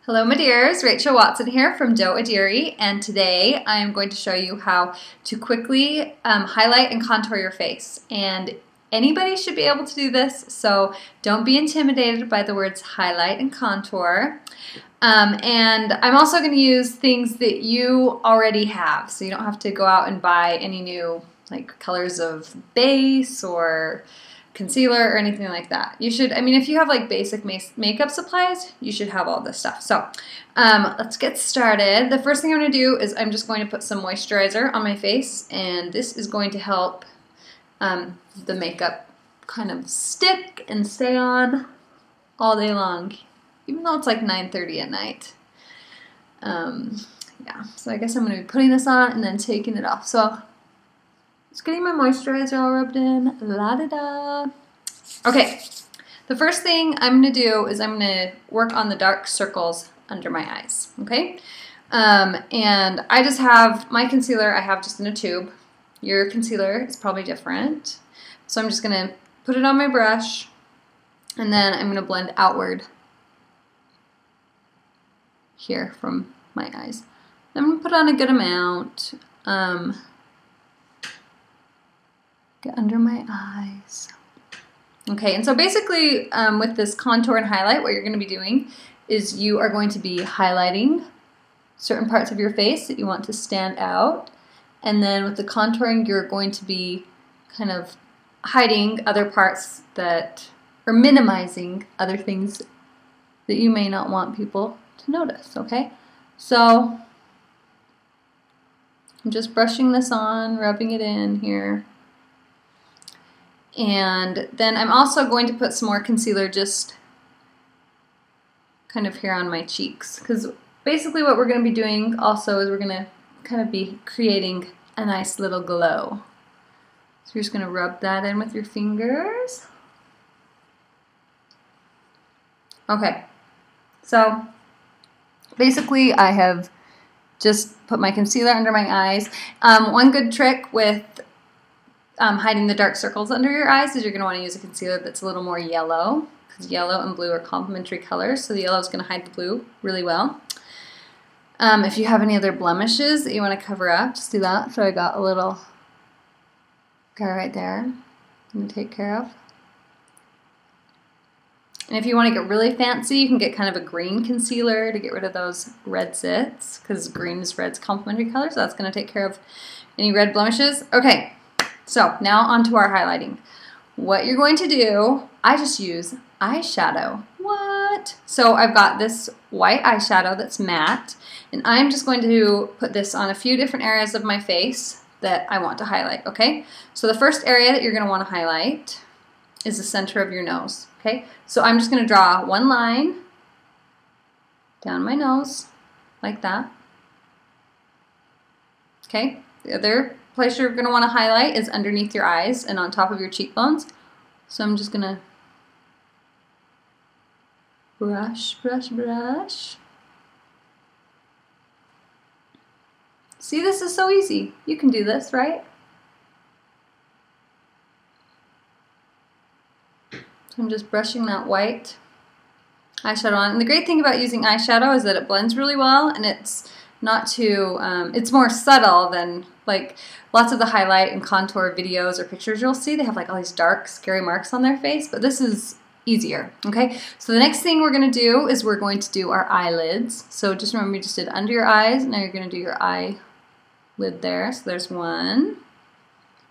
Hello my dears, Rachel Watson here from Doe Adiri, and today I am going to show you how to quickly highlight and contour your face. And anybody should be able to do this, so don't be intimidated by the words highlight and contour. And I'm also going to use things that you already have, so you don't have to go out and buy any new colors of base or concealer or anything like that. You should, if you have like basic makeup supplies, you should have all this stuff. So let's get started. The first thing I'm going to do is I'm just going to put some moisturizer on my face, and this is going to help the makeup kind of stick and stay on all day long, even though it's like 9:30 at night. Yeah, so I guess I'm going to be putting this on and then taking it off. So just getting my moisturizer all rubbed in, la-da-da. Okay, the first thing I'm going to do is I'm going to work on the dark circles under my eyes, okay? And I just have my concealer, I have just in a tube. Your concealer is probably different. So I'm just going to put it on my brush, and then I'm going to blend outward here from my eyes. I'm going to put on a good amount. Get under my eyes. Okay, and so basically with this contour and highlight, what you're going to be doing is you are going to be highlighting certain parts of your face that you want to stand out, and then with the contouring you're going to be kind of hiding other parts that, or minimizing other things that you may not want people to notice, okay? So I'm just brushing this on, rubbing it in here. And then I'm also going to put some more concealer just kind of here on my cheeks, because basically what we're going to be doing also is we're going to kind of be creating a nice little glow. So you're just going to rub that in with your fingers. Okay, so basically I have just put my concealer under my eyes. One good trick with hiding the dark circles under your eyes is you're going to want to use a concealer that's a little more yellow, because yellow and blue are complementary colors, so the yellow is going to hide the blue really well. If you have any other blemishes that you want to cover up, just do that. So I got a little guy right there I'm going to take care of. And if you want to get really fancy, you can get kind of a green concealer to get rid of those red zits, because green is red's complementary color, so that's going to take care of any red blemishes. Okay. So now onto our highlighting. What you're going to do, I just use eyeshadow. What? So I've got this white eyeshadow that's matte, and I'm just going to put this on a few different areas of my face that I want to highlight, okay? So the first area that you're going to want to highlight is the center of your nose, okay? So I'm just going to draw one line down my nose, like that. Okay? The other place you're going to want to highlight is underneath your eyes and on top of your cheekbones. So I'm just going to brush, brush, brush. See, this is so easy. You can do this, right? So I'm just brushing that white eyeshadow on. And the great thing about using eyeshadow is that it blends really well, and it's not too, it's more subtle than like lots of the highlight and contour videos or pictures you'll see. They have like all these dark, scary marks on their face, but this is easier, okay? So the next thing we're going to do is we're going to do our eyelids. So just remember, you just did under your eyes. Now you're going to do your eyelid there. So there's one.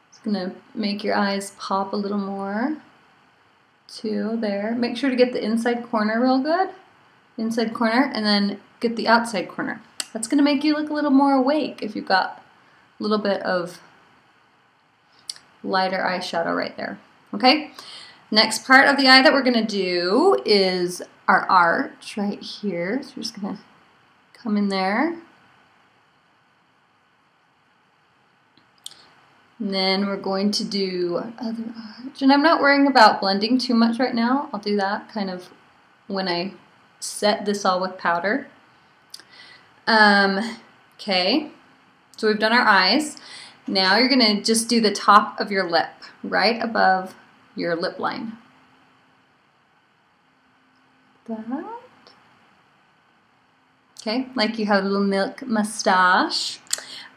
It's going to make your eyes pop a little more. Two there. Make sure to get the inside corner real good. Inside corner, and then get the outside corner. That's going to make you look a little more awake if you've got a little bit of lighter eyeshadow right there. Okay? Next part of the eye that we're going to do is our arch right here. So we're just going to come in there. And then we're going to do our other arch. And I'm not worrying about blending too much right now. I'll do that kind of when I set this all with powder. Okay, so we've done our eyes. Now you're going to just do the top of your lip, right above your lip line. That. Okay, like you have a little milk mustache.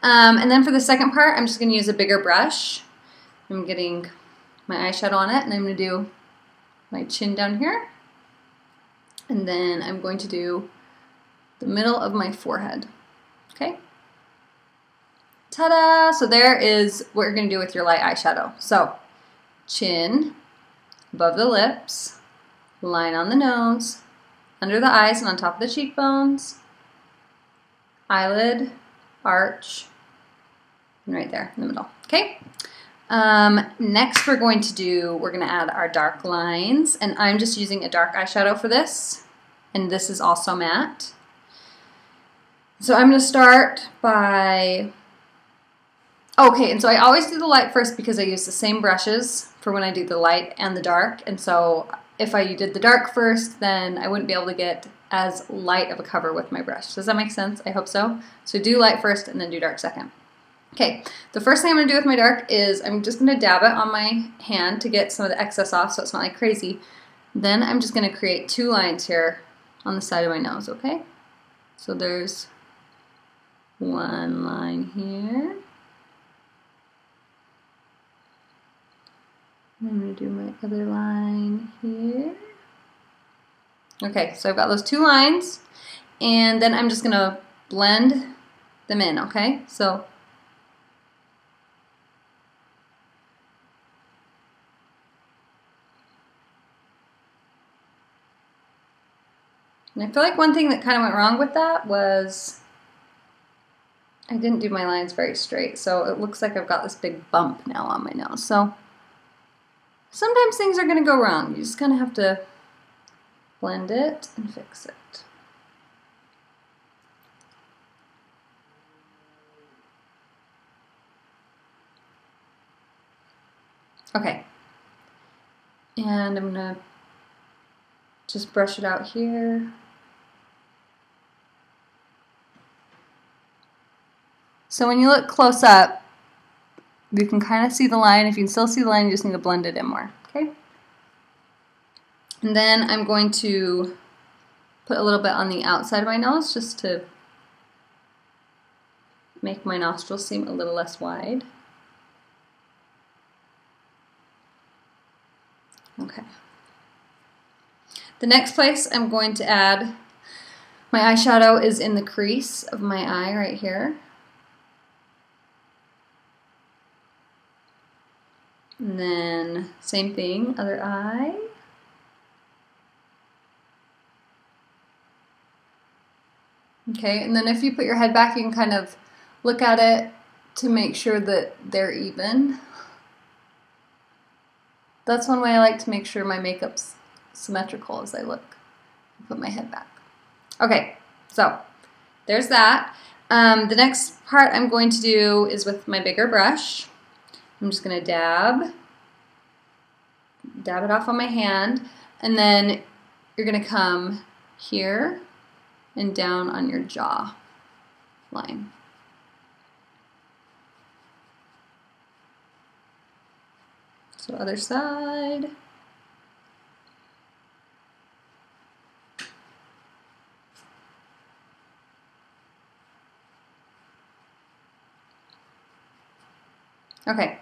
And then for the second part, I'm just going to use a bigger brush. I'm getting my eyeshadow on it, and I'm going to do my chin down here. And then I'm going to do the middle of my forehead. Okay? Ta-da! So there is what you're going to do with your light eyeshadow. So, chin, above the lips, line on the nose, under the eyes and on top of the cheekbones, eyelid, arch, and right there in the middle. Okay? Next we're going to add our dark lines, and I'm just using a dark eyeshadow for this, and this is also matte. So I'm going to start by, okay, and so I always do the light first because I use the same brushes for when I do the light and the dark, and so if I did the dark first, then I wouldn't be able to get as light of a cover with my brush. Does that make sense? I hope so. So do light first and then do dark second. Okay, the first thing I'm going to do with my dark is I'm just going to dab it on my hand to get some of the excess off so it's not like crazy. Then I'm just going to create 2 lines here on the side of my nose, okay? So there's 1 line here. I'm going to do my other line here. Okay, so I've got those 2 lines, and then I'm just going to blend them in, okay? So and I feel like one thing that kind of went wrong with that was I didn't do my lines very straight, so it looks like I've got this big bump now on my nose. So sometimes things are going to go wrong. You just kind of have to blend it and fix it. Okay. And I'm going to just brush it out here. So when you look close up, you can kind of see the line. If you can still see the line, you just need to blend it in more, okay? And then I'm going to put a little bit on the outside of my nose just to make my nostrils seem a little less wide. Okay. The next place I'm going to add my eyeshadow is in the crease of my eye right here. And then same thing, other eye. Okay, and then if you put your head back, you can kind of look at it to make sure that they're even. That's one way I like to make sure my makeup's symmetrical as I look. Put my head back. Okay, so there's that. The next part I'm going to do is with my bigger brush. I'm just going to dab it off on my hand, and then you're going to come here and down on your jaw line. So other side. Okay,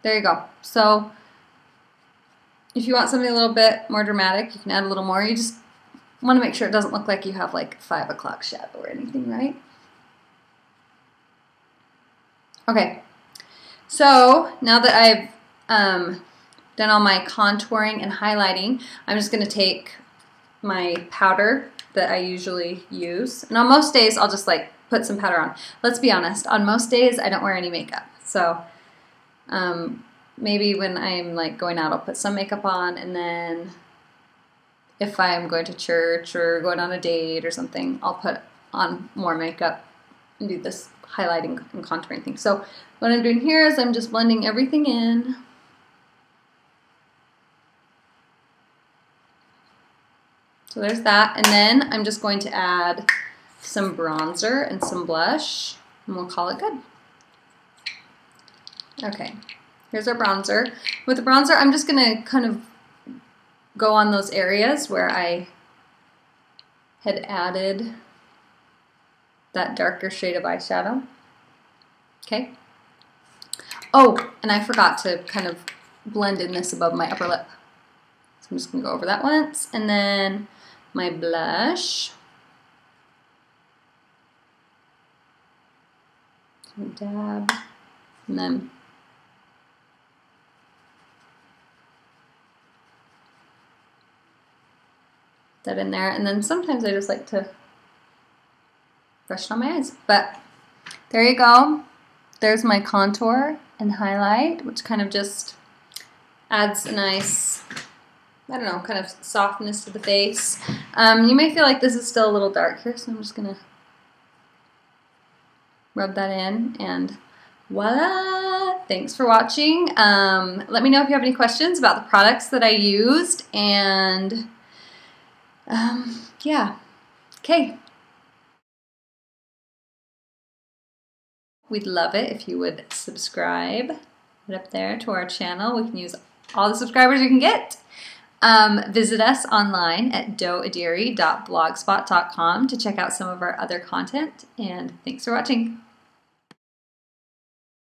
there you go. So if you want something a little bit more dramatic, you can add a little more. You just want to make sure it doesn't look like you have like 5 o'clock shadow or anything, right? Okay, so now that I've done all my contouring and highlighting, I'm just going to take my powder that I usually use. And on most days, I'll just like put some powder on. Let's be honest, on most days, I don't wear any makeup. So maybe when I'm like going out, I'll put some makeup on, and then if I'm going to church or going on a date or something, I'll put on more makeup and do this highlighting and contouring thing. So what I'm doing here is I'm just blending everything in. So there's that, and then I'm just going to add some bronzer and some blush, and we'll call it good. Okay, here's our bronzer. With the bronzer, I'm just going to kind of go on those areas where I had added that darker shade of eyeshadow. Okay. Oh, and I forgot to kind of blend in this above my upper lip. So I'm just going to go over that once. And then my blush. So dab. And then that in there. And then sometimes I just like to brush it on my eyes. But there you go. There's my contour and highlight, which kind of just adds a nice, I don't know, kind of softness to the face. You may feel like this is still a little dark here, so I'm just going to rub that in, and voila! Thanks for watching. Let me know if you have any questions about the products that I used, and yeah. Okay. We'd love it if you would subscribe right up there to our channel. We can use all the subscribers you can get. Visit us online at doeadiri.blogspot.com to check out some of our other content, and thanks for watching.